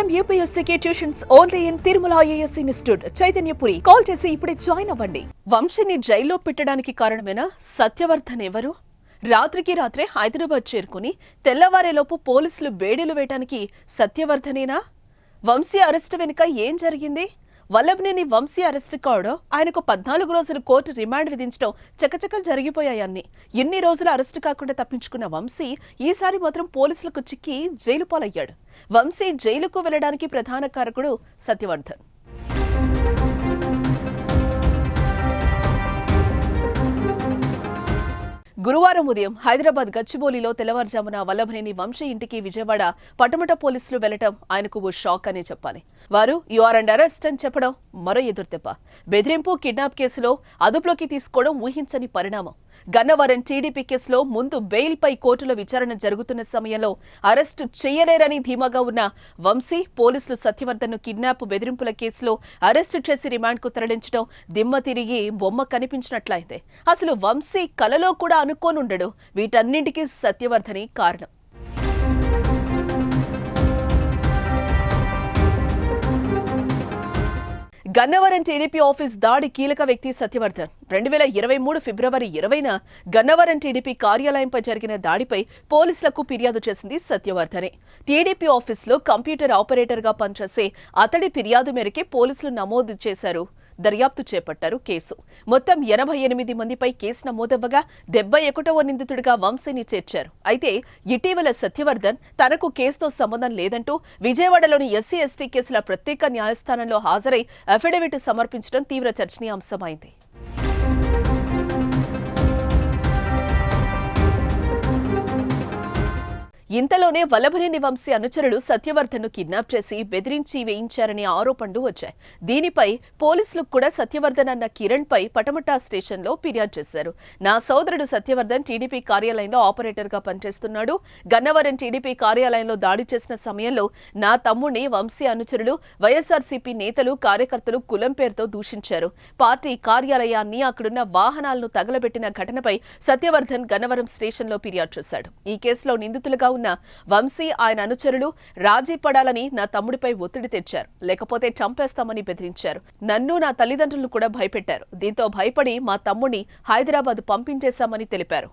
IIM UPSC tuitions only in Tirumala IAS institute Chaitanyapuri. Call చేసి ఇప్పుడే join అవ్వండి. వంశీని జైల్లో పెట్టడానికి కారణమైన సత్యవర్ధన్ ఎవరు? రాత్రికి రాత్రే హైదరాబాద్ చేరుకుని తెల్లవారేలోపు పోలీసులు బేడీలు వేయడానికి సత్యవర్ధనేనా? వంశీ అరెస్టు వెనుక ఏం జరిగింది? వల్లభనేని వంశీ అరెస్టు కావడం, ఆయనకు 14 రోజులు కోర్టు రిమాండ్ విధించడం చకచకలు జరిగిపోయాయన్ని. ఇన్ని రోజులు అరెస్టు కాకుండా తప్పించుకున్న వంశీ ఈసారి మాత్రం పోలీసులకు చిక్కి జైలు పాలయ్యాడు. వంశీ జైలుకు వెళ్లడానికి ప్రధాన కారకుడు సత్యవర్ధన్. గురువారం ఉదయం హైదరాబాద్ గచ్చిబౌలిలో తెల్లవారుజామున వల్లభనేని వంశీ ఇంటికి విజయవాడ పటమట పోలీసులు వెళ్లడం ఆయనకు ఓ షాక్ అనే చెప్పాలి. వారు యు ఆర్ అండర్ అరెస్ట్ అని చెప్పడం మరో ఎదురుదెబ్బ. బెదిరింపు, కిడ్నాప్ కేసులో అదుపులోకి తీసుకోవడం ఊహించని పరిణామం. గన్నవరం టీడీపీ కేసులో ముందు బెయిల్పై కోర్టులో విచారణ జరుగుతున్న సమయంలో అరెస్టు చేయలేరని ధీమాగా ఉన్న వంశీ పోలీసులు సత్యవర్ధన్ను కిడ్నాప్, బెదిరింపుల కేసులో అరెస్టు చేసి రిమాండ్కు తరలించడం దిమ్మ తిరిగి బొమ్మ కనిపించినట్లయింది. అసలు వంశీ కలలో కూడా అనుకోనుండడు. వీటన్నింటికీ సత్యవర్ధనే కారణం. గన్నవరం టీడీపీ ఆఫీస్ దాడి కీలక వ్యక్తి సత్యవర్ధన్. 2023 ఫిబ్రవరి 20న గన్నవరం టీడీపీ కార్యాలయంపై జరిగిన దాడిపై పోలీసులకు ఫిర్యాదు చేసింది సత్యవర్ధనే. టీడీపీ ఆఫీసులో కంప్యూటర్ ఆపరేటర్గా పనిచేసే అతడి ఫిర్యాదు మేరకే పోలీసులు నమోదు చేశారు, దర్యాప్తు చేపట్టారు. కేసు మొత్తం 88 మందిపై కేసు నమోదవ్వగా 71వ నిందితుడిగా వంశీని చేర్చారు. అయితే ఇటీవల సత్యవర్ధన్ తనకు కేసుతో సంబంధం లేదంటూ విజయవాడలోని ఎస్సీ ఎస్టీ కేసుల ప్రత్యేక న్యాయస్థానంలో హాజరై అఫిడవిట్ సమర్పించడం తీవ్ర చర్చనీయాంశమైంది. ఇంతలోనే వల్లభనేని వంశీ అనుచరులు సత్యవర్ధన్ను కిడ్నాప్ చేసి బెదిరించి వేయించారనే ఆరోపణలు వచ్చాయి. దీనిపై పోలీసులకు కూడా సత్యవర్ధన్ అన్న కిరణ్ పై పటమట స్టేషన్లో ఫిర్యాదు చేశారు. నా సోదరుడు సత్యవర్ధన్ టీడీపీ కార్యాలయంలో ఆపరేటర్ గా పనిచేస్తున్నాడు. గన్నవరం టీడీపీ కార్యాలయంలో దాడి చేసిన సమయంలో నా తమ్ముడిని వంశీ అనుచరులు, వైఎస్ఆర్సీపీ నేతలు, కార్యకర్తలు కులం పేరుతో దూషించారు. పార్టీ కార్యాలయాన్ని, అక్కడున్న వాహనాలను తగలబెట్టిన ఘటనపై సత్యవర్ధన్ గన్నవరం స్టేషన్లో ఫిర్యాదు చేశాడు. ఈ కేసులో నిందితులుగా ఉన్న వంశీ, ఆయన అనుచరులు రాజీ పడాలని నా తమ్ముడిపై ఒత్తిడి తెచ్చారు. లేకపోతే చంపేస్తామని బెదిరించారు. నన్ను, నా తల్లిదండ్రులను కూడా భయపెట్టారు. దీంతో భయపడి మా తమ్ముడిని హైదరాబాద్ పంపించేశామని తెలిపారు.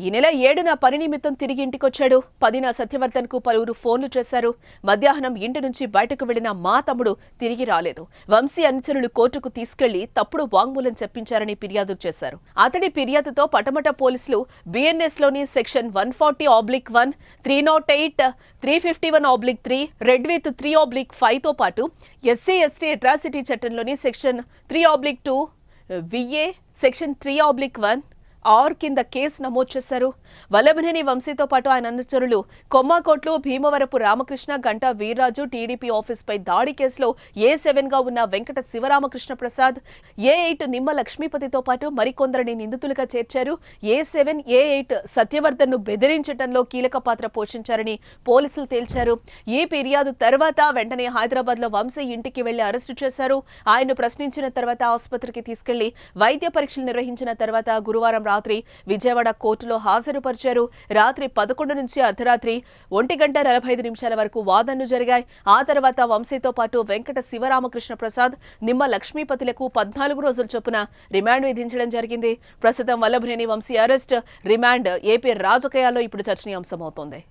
ఈ నెల 7న పని నిమిత్తం తిరిగి ఇంటికొచ్చాడు. 10న సత్యవర్ధన్ కు పలువురు ఫోన్లు చేశారు. మధ్యాహ్నం ఇంటి నుంచి బయటకు వెళ్లిన మా తమ్ముడు తిరిగి రాలేదు. వంశీ అనుచరులు కోర్టుకు తీసుకెళ్లి తప్పుడు వాంగ్మూలం చెప్పించారని ఫిర్యాదు చేశారు. అతడి ఫిర్యాదుతో పటమట పోలీసులు BNS లోని సెక్షన్ 140/1, 308, 351/3, రెడ్ విత్ 3/5తో పాటు ఎస్సీ ఎస్టీ అట్రాసిటీ చట్టంలోని సెక్షన్ 3/2, VA సెక్షన్ 3/1 ఆర్ కింద కేసు నమోదు చేశారు. వల్లభనేని వంశీతో పాటు ఆయన అనుచరులు కొమ్మాకోట్లు, భీమవరపు రామకృష్ణ, గంటా వీర్రాజు టీడీపీ ఆఫీస్పై దాడి కేసులో A7 గా ఉన్న వెంకట శివరామకృష్ణ ప్రసాద్, A8 నిమ్మ లక్ష్మీపతితో పాటు మరికొందరిని నిందితులుగా చేర్చారు. A7, A8 సత్యవర్ధన్ను బెదిరించడంలో కీలక పాత్ర పోషించారని పోలీసులు తేల్చారు. ఈ ఫిర్యాదు తర్వాత వెంటనే హైదరాబాద్ లో వంశీ ఇంటికి వెళ్లి అరెస్టు చేశారు. ఆయన్ను ప్రశ్నించిన తర్వాత ఆసుపత్రికి తీసుకెళ్లి వైద్య పరీక్షలు నిర్వహించిన తర్వాత గురువారం రాత్రి విజయవాడ కోర్టులో హాజరుపరిచారు. రాత్రి 11 నుంచి అర్ధరాత్రి 1:45 వరకు వాదనలు జరిగాయి. ఆ తర్వాత వంశీతో పాటు వెంకట శివరామకృష్ణ ప్రసాద్, నిమ్మ లక్ష్మీపతిలకు 14 రోజుల చొప్పున రిమాండ్ విధించడం జరిగింది. ప్రస్తుతం Vallabhaneni Vamsi arrest, remand AP రాజకీయాల్లో ఇప్పుడు చర్చనీయాంశమవుతోంది.